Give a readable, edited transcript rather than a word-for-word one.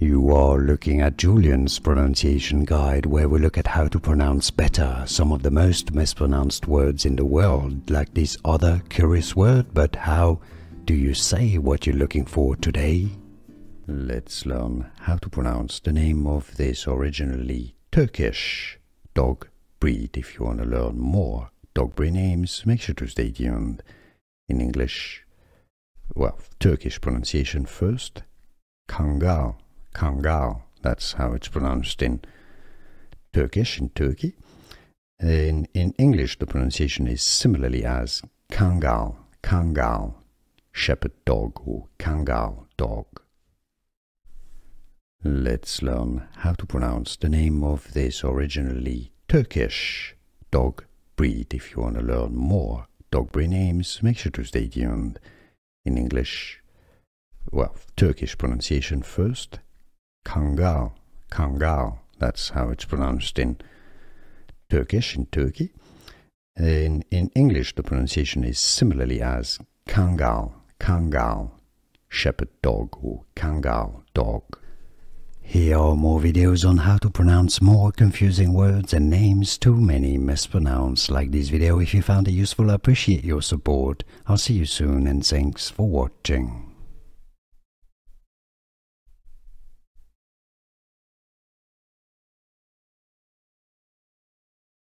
You are looking at Julian's pronunciation guide, where we look at how to pronounce better some of the most mispronounced words in the world, like this other curious word. But how do you say what you're looking for today? Let's learn how to pronounce the name of this originally Turkish dog breed. If you want to learn more dog breed names, make sure to stay tuned. In English, well, Turkish pronunciation first, Kangal. Kangal, that's how it's pronounced in Turkish, in Turkey. In English, the pronunciation is similarly as Kangal, Kangal, shepherd dog or Kangal dog. Let's learn how to pronounce the name of this originally Turkish dog breed. If you want to learn more dog breed names, make sure to stay tuned. In English, well, Turkish pronunciation first, Kangal, Kangal, that's how it's pronounced in Turkish, in Turkey. In English, the pronunciation is similarly as Kangal, Kangal, shepherd dog or Kangal dog. Here are more videos on how to pronounce more confusing words and names too many mispronounced. Like this video if you found it useful. I appreciate your support. I'll see you soon and thanks for watching.